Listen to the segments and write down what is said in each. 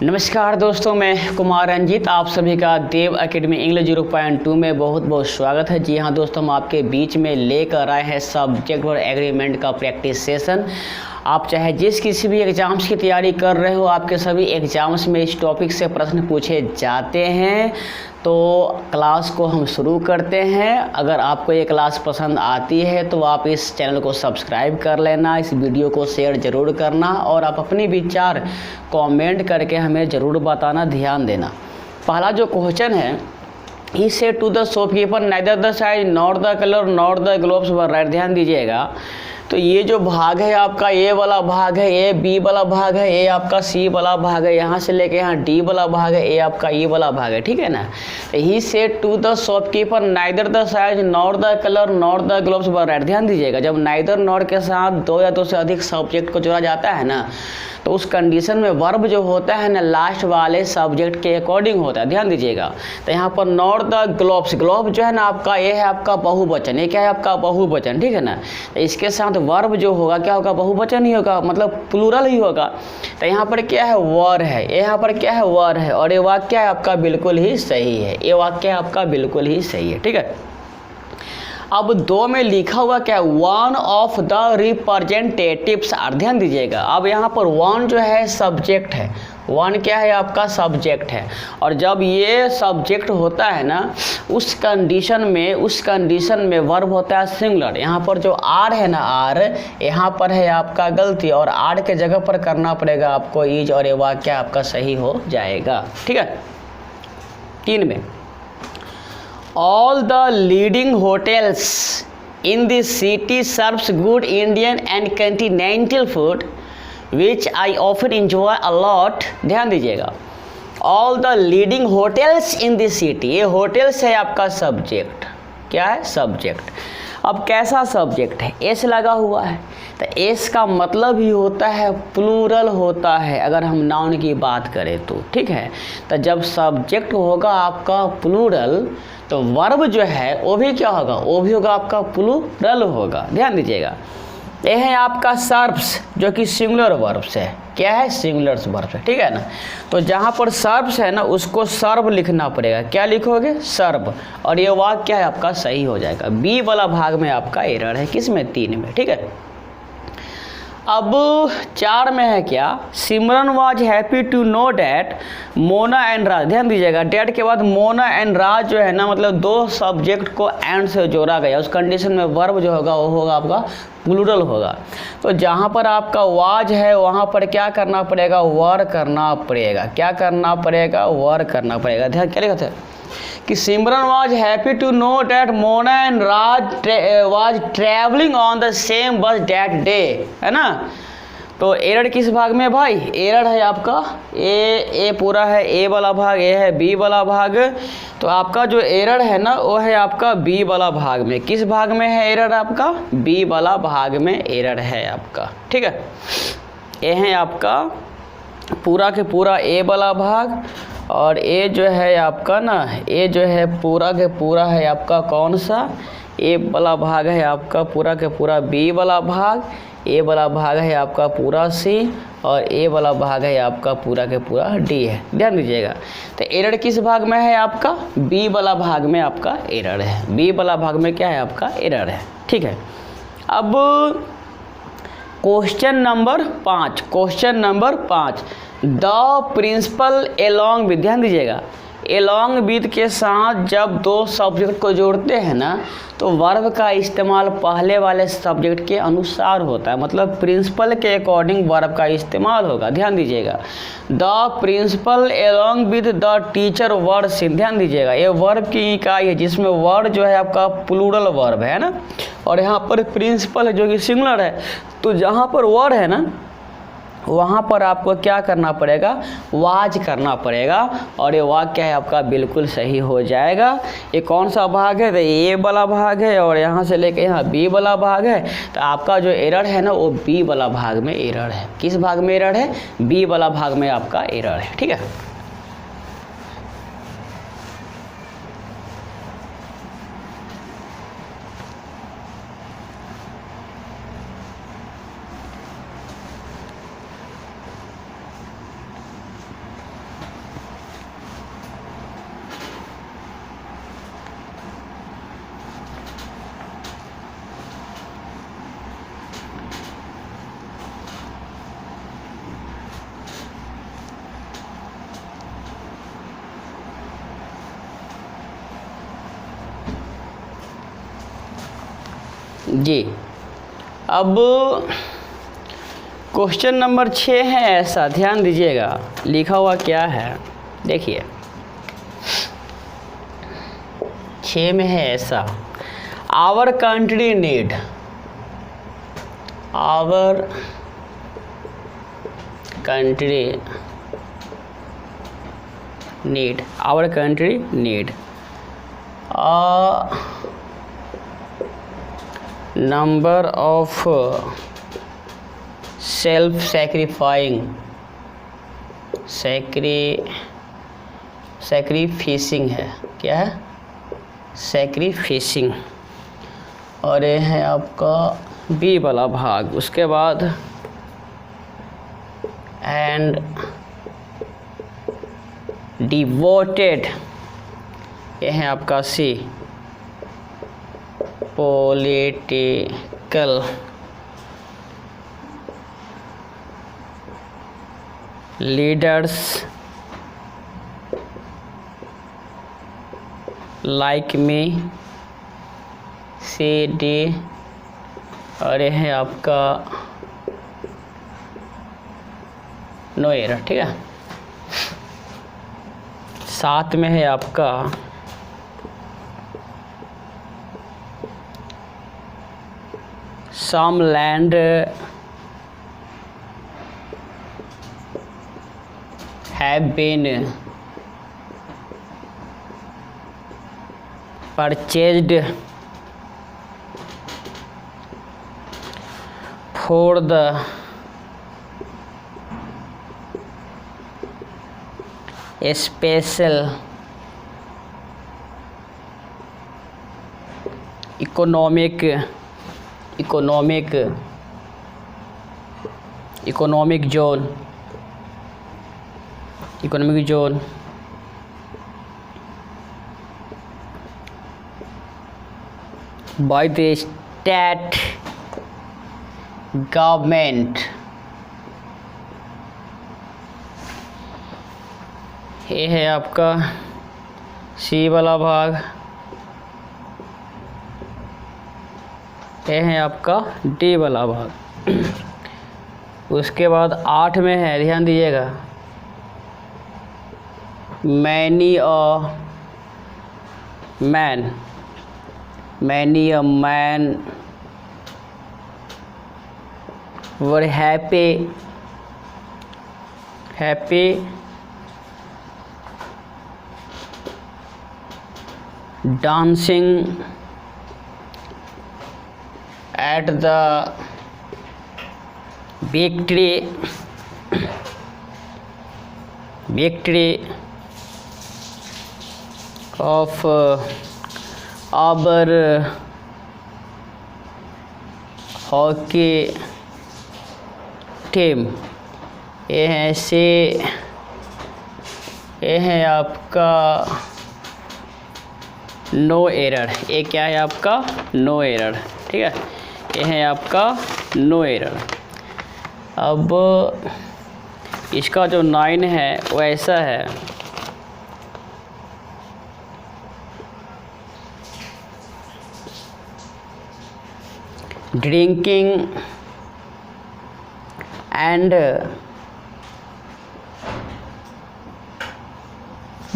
नमस्कार दोस्तों, मैं कुमार रंजीत आप सभी का देव एकेडमी इंग्लिश 0.2 में बहुत बहुत स्वागत है। जी हाँ दोस्तों, हम आपके बीच में लेकर आए हैं सब्जेक्ट और एग्रीमेंट का प्रैक्टिस सेशन। आप चाहे जिस किसी भी एग्ज़ाम्स की तैयारी कर रहे हो, आपके सभी एग्ज़ाम्स में इस टॉपिक से प्रश्न पूछे जाते हैं। तो क्लास को हम शुरू करते हैं। अगर आपको ये क्लास पसंद आती है तो आप इस चैनल को सब्सक्राइब कर लेना, इस वीडियो को शेयर ज़रूर करना और आप अपने विचार कमेंट करके हमें ज़रूर बताना, ध्यान देना। पहला जो क्वेश्चन है, he said to the shopkeeper neither the size not the colour not the gloves were right. ध्यान दीजिएगा, तो ये जो भाग है आपका ए वाला भाग है, ए बी वाला भाग है, ए आपका सी वाला भाग है, यहाँ से लेके यहाँ डी वाला भाग है, ए आपका ई वाला भाग है, ठीक है ना। He said to the shopkeeper neither the size not the colour not the gloves were right. ध्यान दीजिएगा, जब नाइदर नॉट के साथ दो या दो से अधिक सब्जेक्ट को जोड़ा जाता है ना, तो उस कंडीशन में वर्ब जो होता है ना लास्ट वाले सब्जेक्ट के अकॉर्डिंग होता है। ध्यान दीजिएगा, तो यहाँ पर नॉट द ग्लोब्स, ग्लोब जो है ना आपका, ये है आपका बहुवचन, ये क्या है आपका बहुवचन, ठीक है ना। तो इसके साथ वर्ब जो होगा क्या होगा, बहुवचन ही होगा, मतलब प्लूरल ही होगा। तो यहाँ पर क्या है, वर है, यहाँ पर क्या है, वर है, और ये वाक्य है आपका बिल्कुल ही सही है, ये वाक्य आपका बिल्कुल ही सही है, ठीक है। अब दो में लिखा हुआ क्या है, one of the representatives are. ध्यान दीजिएगा, अब यहाँ पर वन जो है सब्जेक्ट है, वन क्या है आपका सब्जेक्ट है, और जब ये सब्जेक्ट होता है ना उस कंडीशन में वर्ब होता है सिंगुलर। यहाँ पर जो आर है ना, आर यहाँ पर है आपका गलती, और आर के जगह पर करना पड़ेगा आपको इज, और ये वाक्य आपका सही हो जाएगा, ठीक है। 3 में all the leading hotels in the city serves good Indian and continental food which I often enjoy a lot। ध्यान दीजिएगा, all the leading hotels in the city, ये hotels है आपका सब्जेक्ट, क्या है सब्जेक्ट। अब कैसा सब्जेक्ट है, एस लगा हुआ है, तो एस का मतलब ही होता है प्लूरल होता है अगर हम नाउन की बात करें तो, ठीक है। तो जब सब्जेक्ट होगा आपका प्लूरल तो वर्ब जो है वो भी क्या होगा, वो भी होगा आपका प्लूरल होगा। ध्यान दीजिएगा, ये है आपका सर्व्स जो कि सिंगुलर वर्ब्स है, क्या है सिंगुलर वर्ब्स है, ठीक है ना। तो जहाँ पर सर्व्स है ना उसको सर्व लिखना पड़ेगा, क्या लिखोगे सर्व, और ये वाक्य क्या है आपका सही हो जाएगा। बी वाला भाग में आपका एरर है, किस में 3 में, ठीक है। अब 4 में है क्या, Simran was happy to know that Mona and Raj. ध्यान दीजिएगा, डैट के बाद मोना एंड राज जो है ना, मतलब दो सब्जेक्ट को एंड से जोड़ा गया, उस कंडीशन में वर्ब जो होगा वो होगा आपका प्लूरल होगा। तो जहाँ पर आपका वाज है वहाँ पर क्या करना पड़ेगा, वर करना पड़ेगा, क्या करना पड़ेगा, वर करना पड़ेगा। ध्यान क्या लिखा था कि Simran was happy to know that Mona and Raj was travelling on the same bus that day, है ना। तो एरर किस भाग में भाई, एरर है आपका ए पूरा है, ए वाला भाग, ए है बी वाला भाग। तो आपका जो एरर है ना वो है आपका बी वाला भाग में। किस भाग में है एरर आपका, बी वाला भाग में एरर है आपका, ठीक है। ये है आपका पूरा के पूरा ए वाला भाग, और ए जो है आपका ना, ए जो है पूरा के पूरा है आपका कौन सा, ए वाला भाग है आपका पूरा के पूरा बी वाला भाग, ए वाला भाग है आपका पूरा सी, और ए वाला भाग है आपका पूरा के पूरा डी है। ध्यान दीजिएगा, तो एरर किस भाग में है आपका, बी वाला भाग में आपका एरर है, बी वाला भाग में क्या है आपका एरर है, ठीक है। अब question number 5, question number 5, the principal along with. ध्यान दीजिएगा, एलॉन्ग विद के साथ जब दो सब्जेक्ट को जोड़ते हैं ना तो वर्ब का इस्तेमाल पहले वाले सब्जेक्ट के अनुसार होता है, मतलब प्रिंसिपल के अकॉर्डिंग वर्ब का इस्तेमाल होगा। ध्यान दीजिएगा, the principal along with the teacher were seen. ध्यान दीजिएगा, ये वर्ब की इकाई है जिसमें वर्ड जो है आपका प्लूरल वर्ब है ना, और यहाँ पर प्रिंसिपल है जो कि सिंगुलर है। तो जहाँ पर वर्ड है ना वहाँ पर आपको क्या करना पड़ेगा, वाज करना पड़ेगा, और ये वाक्य है आपका बिल्कुल सही हो जाएगा। ये कौन सा भाग है, तो ए वाला भाग है, और यहाँ से लेके यहाँ बी वाला भाग है। तो आपका जो एरर है ना वो बी वाला भाग में एरर है। किस भाग में एरर है, बी वाला भाग में आपका एरर है, ठीक है। जी। अब क्वेश्चन नंबर 6 है ऐसा, ध्यान दीजिएगा लिखा हुआ क्या है, देखिए 6 में है ऐसा, our country need, our country need, our country need number of self sacrificing है, क्या है, सैक्रिफिशिंग, और ये है आपका बी वाला भाग। उसके बाद एंड डिवोटेड, ये है आपका C, political leaders like me, C D, और ये है आपका नो एरर, ठीक है। 7 में है आपका some land have been purchased for the special economic zone by the state government, ये है आपका सी वाला भाग, ये है आपका डी वाला भाग। उसके बाद 8 में है, ध्यान दीजिएगा, many a man were happy dancing at the victory of our hockey team. ये है से, ये है आपका नो एरर, ये क्या है आपका नो एरर, ठीक है, ये है आपका नो एरर। अब इसका जो 9 है वो ऐसा है, ड्रिंकिंग एंड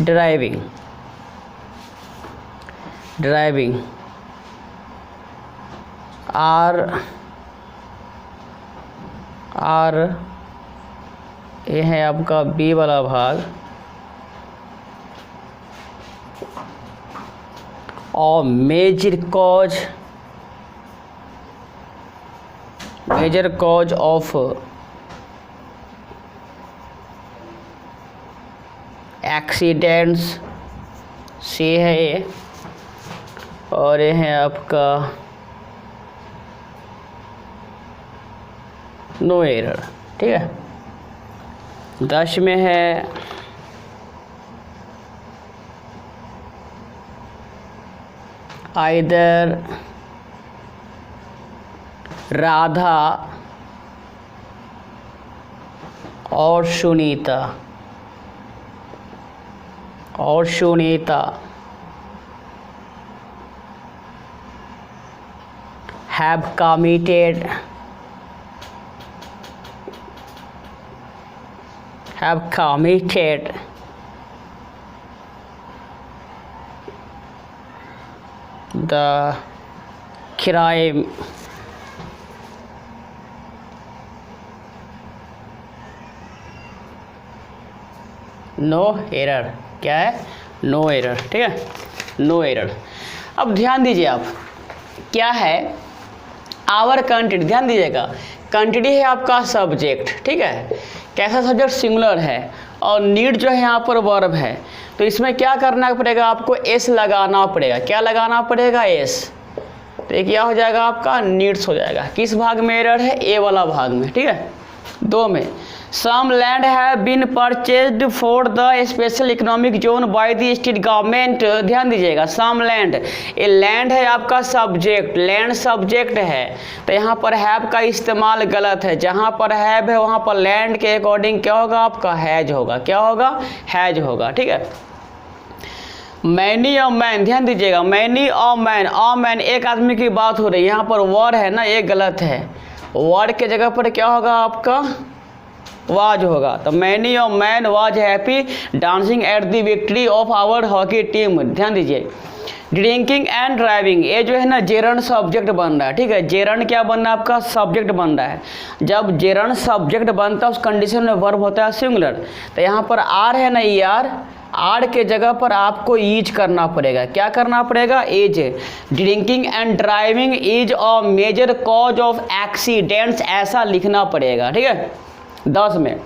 ड्राइविंग आर ये है आपका बी वाला भाग, और मेजर कॉज ऑफ एक्सीडेंट्स सी है ये, और ये है आपका नो एरर, ठीक है। 10 में है आइदर राधा और Sunita have committed the crime no error. क्या है? No error. ठीक है, नो एरर। अब ध्यान दीजिए आप, क्या है आवर कंट्री, ध्यान दीजिएगा, कंट्री है आपका सब्जेक्ट। ठीक है, कैसा सब्जेक्ट? सिंगुलर है, और नीड जो है यहाँ पर वर्ब है। तो इसमें क्या करना पड़ेगा आपको? एस लगाना पड़ेगा। क्या लगाना पड़ेगा? एस। तो ये क्या हो जाएगा आपका? नीड्स हो जाएगा। किस भाग में एरर है? ए वाला भाग में। ठीक है, 2 में some land have been purchased for the special economic zone by the state government. ध्यान दीजिएगा, सम लैंड, ये लैंड है आपका सब्जेक्ट, लैंड सब्जेक्ट है, तो यहाँ पर हैव का इस्तेमाल गलत है। जहाँ पर हैव है वहाँ पर लैंड के अकॉर्डिंग क्या होगा आपका? हैज होगा। क्या होगा? हैज होगा। ठीक है, मैनी और मैन, ध्यान दीजिएगा, मैनी और मैन एक आदमी की बात हो रही है। यहाँ पर वर है ना, ये गलत है। वर के जगह पर क्या होगा आपका? वाज होगा। तो मैनी और man was happy dancing at the victory of our hockey team. ध्यान दीजिए, ड्रिंकिंग एंड ड्राइविंग, ये जो है ना जेरन सब्जेक्ट बन रहा है। ठीक है, जेरन क्या बन रहा है आपका? सब्जेक्ट बन रहा है। जब जेरन सब्जेक्ट बनता है उस कंडीशन में वर्ब होता है सिंगुलर। तो यहाँ पर आर है ना, ई आर के जगह पर आपको ईज करना पड़ेगा। क्या करना पड़ेगा? As. Drinking and driving is a major cause of accidents, ऐसा लिखना पड़ेगा। ठीक है, 10 में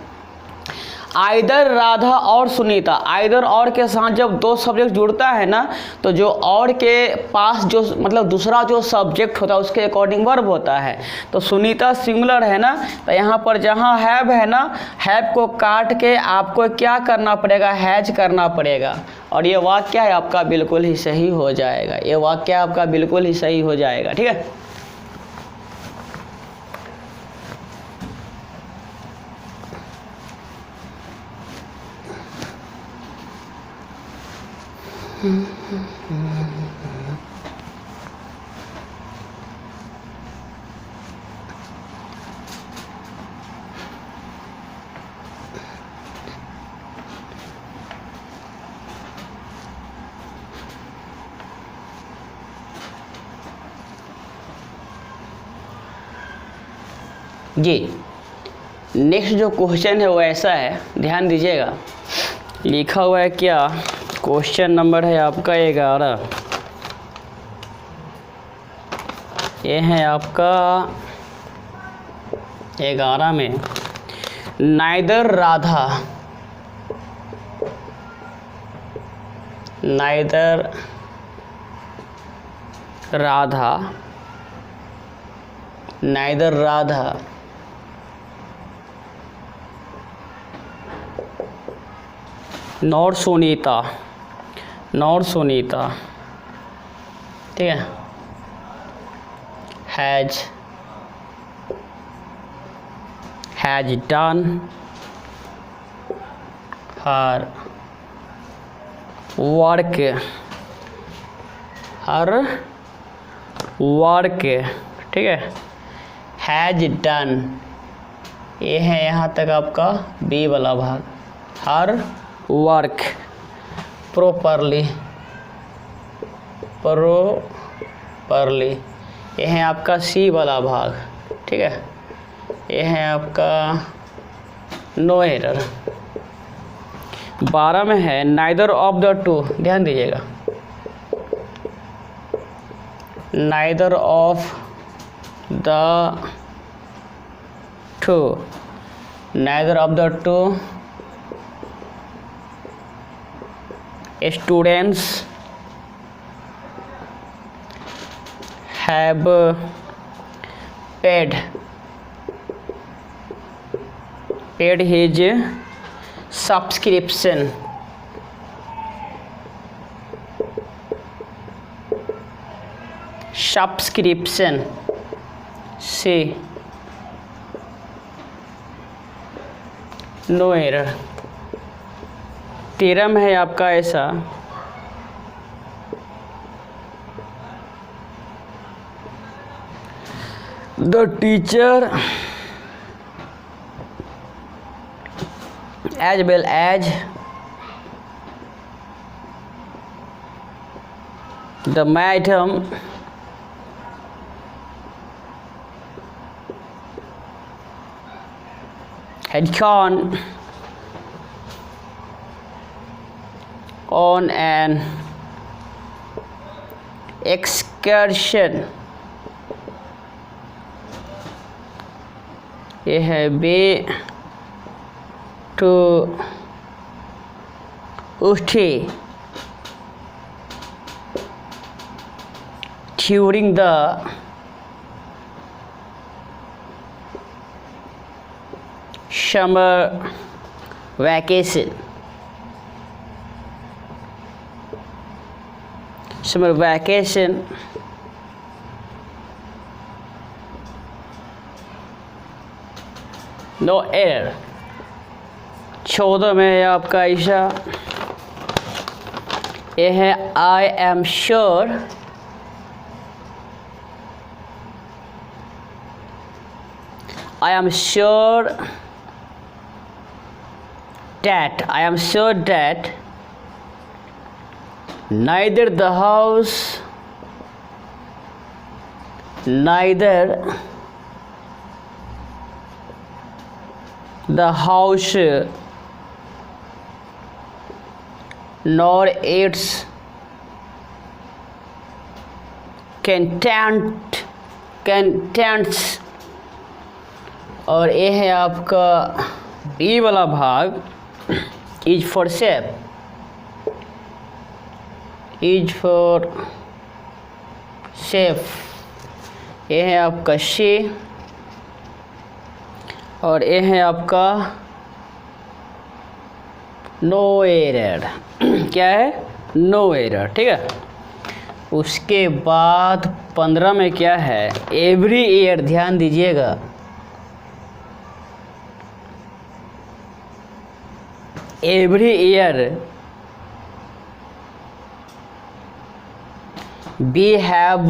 आइदर राधा और सुनीता, आइदर और के साथ जब 2 सब्जेक्ट जुड़ता है ना, तो जो और के पास जो मतलब दूसरा जो सब्जेक्ट होता है उसके अकॉर्डिंग वर्ब होता है। तो सुनीता सिंगुलर है ना, तो यहाँ पर जहाँ हैव है ना, हैव को काट के आपको क्या करना पड़ेगा? हैज करना पड़ेगा। और ये वाक्य है आपका बिल्कुल ही सही हो जाएगा। ये वाक्य आपका बिल्कुल ही सही हो जाएगा। ठीक है, जी नेक्स्ट जो क्वेश्चन है वो ऐसा है, ध्यान दीजिएगा, लिखा हुआ है क्या? क्वेश्चन नंबर है आपका 11। ये है आपका 11 में, नाइदर राधा नॉर सुनीता, ठीक है, हैज डन हर वर्क, ठीक है, हैज डन, ये है यहाँ तक आपका बी वाला भाग, हर वर्क प्रॉपरली, ये है आपका सी वाला भाग, ठीक है, ये है आपका नो एरर। 12 में है नाइदर ऑफ द टू, ध्यान दीजिएगा, neither of the two students have paid his subscription से नो एरर। 13 में है आपका ऐसा, the teacher as well as the madam had gone on an excursion. He had been to Uti during the summer vacation. Summer vacation no error. 14 में है आपका ईशा, ये है I am sure that neither the house nor its contents। और ये है आपका B वाला भाग, इज फॉर सेफ, ये है आपका शी, और ये है आपका नो एरर। क्या है? No error. ठीक है। उसके बाद 15 में क्या है? Every year. ध्यान दीजिएगा, every year we have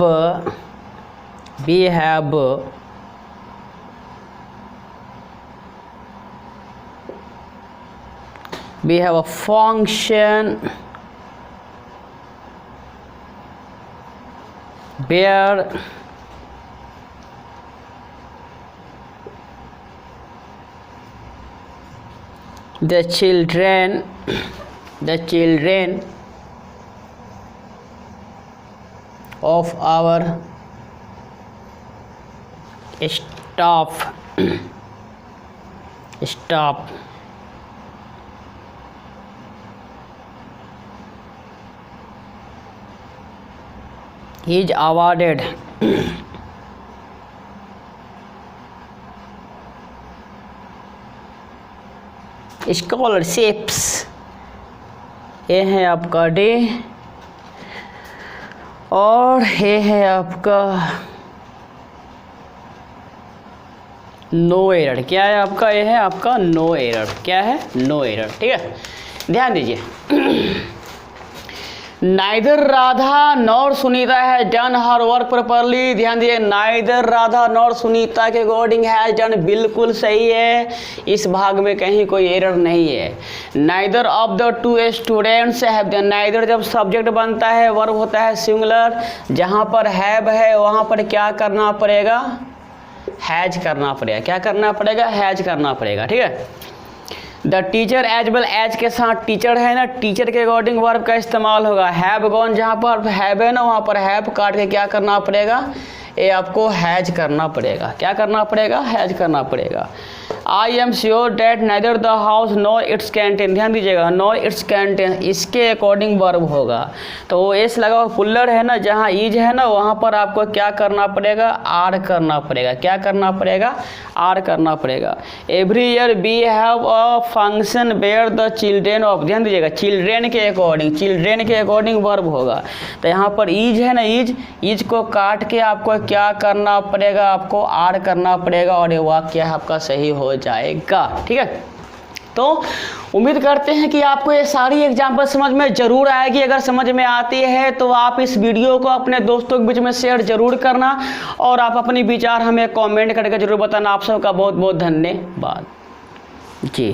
a function where the children of our staff is awarded scholarships। ये है आपका डे, और ये है आपका नो एरर। क्या है आपका? ये है आपका नो एरर। क्या है? No error. ठीक है। ध्यान दीजिए, neither Radha nor Sunita has done her work properly. ध्यान दीजिए, नाइदर राधा नॉर सुनीता के अकॉर्डिंग हैज डन बिल्कुल सही है, इस भाग में कहीं कोई एरर नहीं है। Neither of the two students have done. Neither जब सब्जेक्ट बनता है, वर्ब होता है सिंगुलर, जहाँ पर हैव है वहाँ पर क्या करना पड़ेगा? हैज करना पड़ेगा। क्या करना पड़ेगा? हैज करना पड़ेगा। ठीक है। The teacher as well as के साथ टीचर है ना, टीचर के अकॉर्डिंग वर्ब का इस्तेमाल होगा। हैव गॉन, जहाँ पर हैव है ना वहाँ पर हैव काट के क्या करना पड़ेगा? ये आपको हैज करना पड़ेगा। क्या करना पड़ेगा? हैज करना पड़ेगा। I am sure that neither the house nor it's canteen. ध्यान दीजिएगा, नॉर इट्स कैंटीन इसके अकॉर्डिंग वर्ब होगा। तो वो एस लगा हुआ पुल्लर है ना, जहाँ ईज है ना वहाँ पर आपको क्या करना पड़ेगा? आर करना पड़ेगा। क्या करना पड़ेगा? आर करना पड़ेगा। Every year we have a function where the children of. ध्यान दीजिएगा, चिल्ड्रेन के अकॉर्डिंग वर्ब होगा। तो यहाँ पर ईज है ना, ईज को काट के आपको क्या करना पड़ेगा? आपको आर करना पड़ेगा, और ये वाक्य आपका सही हो जाएगा। ठीक है। तो उम्मीद करते हैं कि आपको ये सारी एग्जाम्पल समझ में ज़रूर आएगी। अगर समझ में आती है तो आप इस वीडियो को अपने दोस्तों के बीच में शेयर ज़रूर करना और आप अपनी विचार हमें कमेंट करके ज़रूर बताना। आप सबका बहुत बहुत धन्यवाद जी।